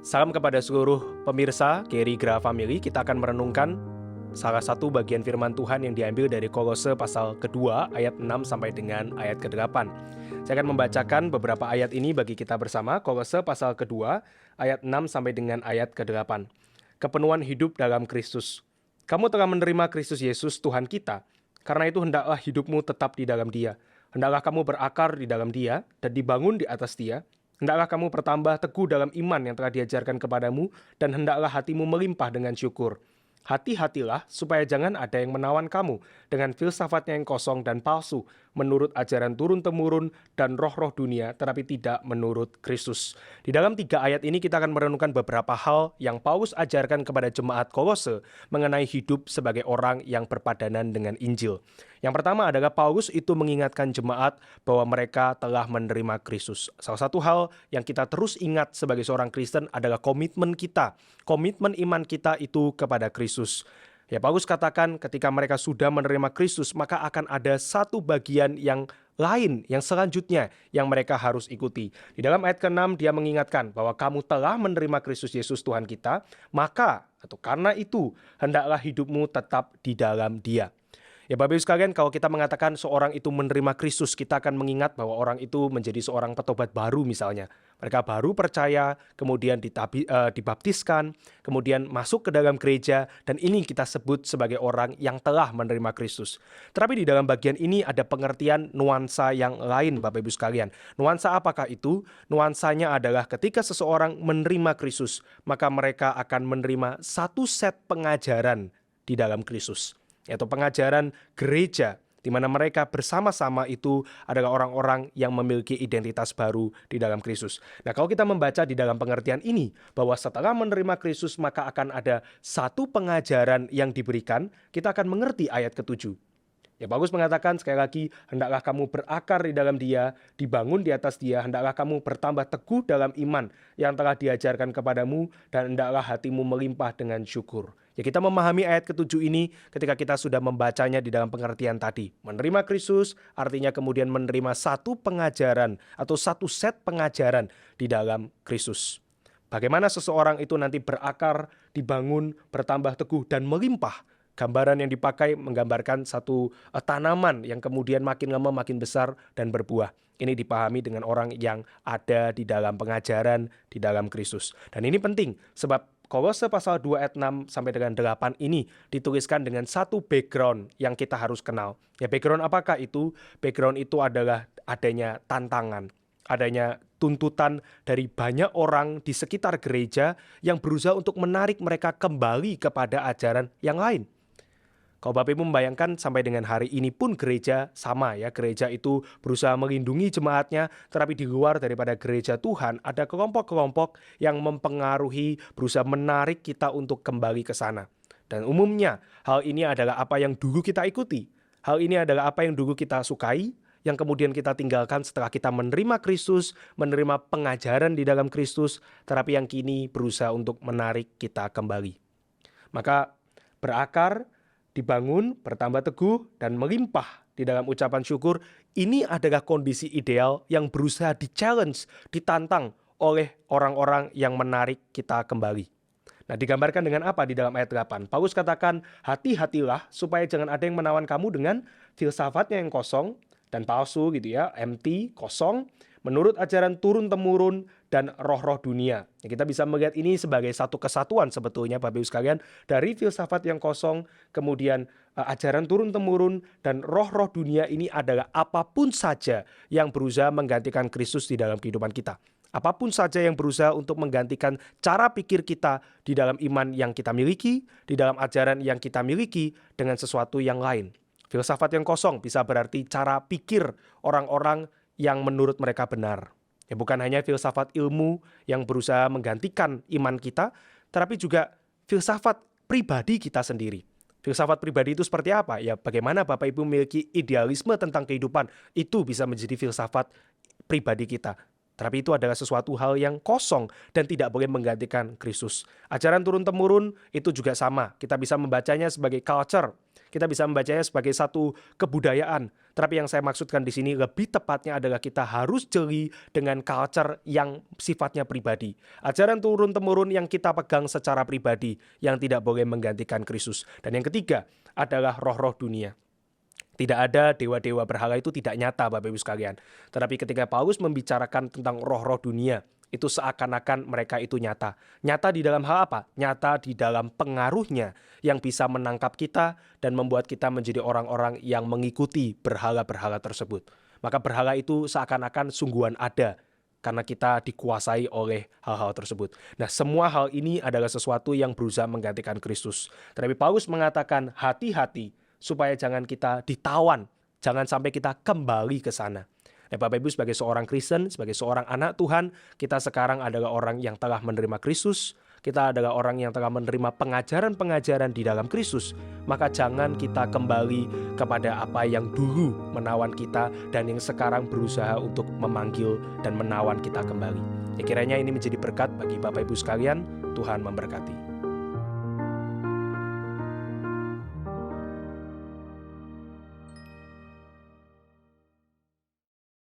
Salam kepada seluruh pemirsa Gary Gra Family. Kita akan merenungkan salah satu bagian firman Tuhan yang diambil dari Kolose pasal kedua ayat 6 sampai dengan ayat ke-8. Saya akan membacakan beberapa ayat ini bagi kita bersama. Kolose pasal kedua ayat 6 sampai dengan ayat ke-8. Kepenuhan hidup dalam Kristus. Kamu telah menerima Kristus Yesus Tuhan kita. Karena itu hendaklah hidupmu tetap di dalam Dia. Hendaklah kamu berakar di dalam Dia dan dibangun di atas Dia. Hendaklah kamu bertambah teguh dalam iman yang telah diajarkan kepadamu, dan hendaklah hatimu melimpah dengan syukur. Hati-hatilah supaya jangan ada yang menawan kamu dengan filsafatnya yang kosong dan palsu, menurut ajaran turun-temurun dan roh-roh dunia, tetapi tidak menurut Kristus. Di dalam 3 ayat ini kita akan merenungkan beberapa hal yang Paulus ajarkan kepada jemaat Kolose mengenai hidup sebagai orang yang berpadanan dengan Injil. Yang pertama adalah Paulus itu mengingatkan jemaat bahwa mereka telah menerima Kristus. Salah satu hal yang kita terus ingat sebagai seorang Kristen adalah komitmen kita. Komitmen iman kita itu kepada Kristus. Ya, Paulus katakan ketika mereka sudah menerima Kristus, maka akan ada satu bagian yang lain, yang selanjutnya yang mereka harus ikuti. Di dalam ayat ke-6 dia mengingatkan bahwa kamu telah menerima Kristus Yesus Tuhan kita, maka atau karena itu hendaklah hidupmu tetap di dalam Dia. Ya Bapak Ibu sekalian, kalau kita mengatakan seorang itu menerima Kristus, kita akan mengingat bahwa orang itu menjadi seorang petobat baru misalnya. Mereka baru percaya, kemudian dibaptiskan, kemudian masuk ke dalam gereja, dan ini kita sebut sebagai orang yang telah menerima Kristus. Tetapi di dalam bagian ini ada pengertian nuansa yang lain Bapak Ibu sekalian. Nuansa apakah itu? Nuansanya adalah ketika seseorang menerima Kristus, maka mereka akan menerima satu set pengajaran di dalam Kristus, yaitu pengajaran gereja, di mana mereka bersama-sama itu adalah orang-orang yang memiliki identitas baru di dalam Kristus. Nah, kalau kita membaca di dalam pengertian ini, bahwa setelah menerima Kristus maka akan ada satu pengajaran yang diberikan, kita akan mengerti ayat ke-7. Ya, Paulus mengatakan sekali lagi, hendaklah kamu berakar di dalam Dia, dibangun di atas Dia, hendaklah kamu bertambah teguh dalam iman yang telah diajarkan kepadamu, dan hendaklah hatimu melimpah dengan syukur. Ya, kita memahami ayat ke-7 ini ketika kita sudah membacanya di dalam pengertian tadi. Menerima Kristus artinya kemudian menerima satu pengajaran atau satu set pengajaran di dalam Kristus. Bagaimana seseorang itu nanti berakar, dibangun, bertambah teguh, dan melimpah. Gambaran yang dipakai menggambarkan satu tanaman yang kemudian makin lama makin besar dan berbuah. Ini dipahami dengan orang yang ada di dalam pengajaran di dalam Kristus. Dan ini penting sebab Kolose pasal 2 ayat 6 sampai dengan 8 ini dituliskan dengan satu background yang kita harus kenal. Ya, background apakah itu? Background itu adalah adanya tantangan, adanya tuntutan dari banyak orang di sekitar gereja yang berusaha untuk menarik mereka kembali kepada ajaran yang lain. Kalau Bapak Ibu membayangkan sampai dengan hari ini pun gereja sama ya, gereja itu berusaha melindungi jemaatnya, tetapi di luar daripada gereja Tuhan ada kelompok-kelompok yang mempengaruhi, berusaha menarik kita untuk kembali ke sana. Dan umumnya hal ini adalah apa yang dulu kita ikuti, hal ini adalah apa yang dulu kita sukai, yang kemudian kita tinggalkan setelah kita menerima Kristus, menerima pengajaran di dalam Kristus, tetapi yang kini berusaha untuk menarik kita kembali. Maka berakar, dibangun, bertambah teguh, dan melimpah di dalam ucapan syukur, ini adalah kondisi ideal yang berusaha di-challenge, ditantang oleh orang-orang yang menarik kita kembali. Nah, digambarkan dengan apa di dalam ayat 8? Paulus katakan, hati-hatilah supaya jangan ada yang menawan kamu dengan filsafatnya yang kosong dan palsu gitu ya, empty, kosong, menurut ajaran turun-temurun dan roh-roh dunia. Ya, kita bisa melihat ini sebagai satu kesatuan sebetulnya Bapak Ibu sekalian, dari filsafat yang kosong, kemudian ajaran turun-temurun dan roh-roh dunia ini adalah apapun saja yang berusaha menggantikan Kristus di dalam kehidupan kita. Apapun saja yang berusaha untuk menggantikan cara pikir kita di dalam iman yang kita miliki, di dalam ajaran yang kita miliki dengan sesuatu yang lain. Filsafat yang kosong bisa berarti cara pikir orang-orang yang menurut mereka benar. Ya, bukan hanya filsafat ilmu yang berusaha menggantikan iman kita, tetapi juga filsafat pribadi kita sendiri. Filsafat pribadi itu seperti apa? Ya, bagaimana Bapak Ibu memiliki idealisme tentang kehidupan, itu bisa menjadi filsafat pribadi kita. Tetapi itu adalah sesuatu hal yang kosong dan tidak boleh menggantikan Kristus. Ajaran turun-temurun itu juga sama. Kita bisa membacanya sebagai culture. Kita bisa membacanya sebagai satu kebudayaan. Tetapi yang saya maksudkan di sini lebih tepatnya adalah kita harus jeli dengan culture yang sifatnya pribadi. Ajaran turun-temurun yang kita pegang secara pribadi yang tidak boleh menggantikan Kristus. Dan yang ketiga adalah roh-roh dunia. Tidak ada dewa-dewa berhala, itu tidak nyata Bapak Ibu sekalian. Tetapi ketika Paulus membicarakan tentang roh-roh dunia, itu seakan-akan mereka itu nyata. Nyata di dalam hal apa? Nyata di dalam pengaruhnya yang bisa menangkap kita dan membuat kita menjadi orang-orang yang mengikuti berhala-berhala tersebut. Maka berhala itu seakan-akan sungguhan ada karena kita dikuasai oleh hal-hal tersebut. Nah, semua hal ini adalah sesuatu yang berusaha menggantikan Kristus. Tetapi Paulus mengatakan hati-hati supaya jangan kita ditawan, jangan sampai kita kembali ke sana. Nah, Bapak Ibu sebagai seorang Kristen, sebagai seorang anak Tuhan, kita sekarang adalah orang yang telah menerima Kristus, kita adalah orang yang telah menerima pengajaran-pengajaran di dalam Kristus, maka jangan kita kembali kepada apa yang dulu menawan kita dan yang sekarang berusaha untuk memanggil dan menawan kita kembali. Ya, kiranya ini menjadi berkat bagi Bapak Ibu sekalian. Tuhan memberkati.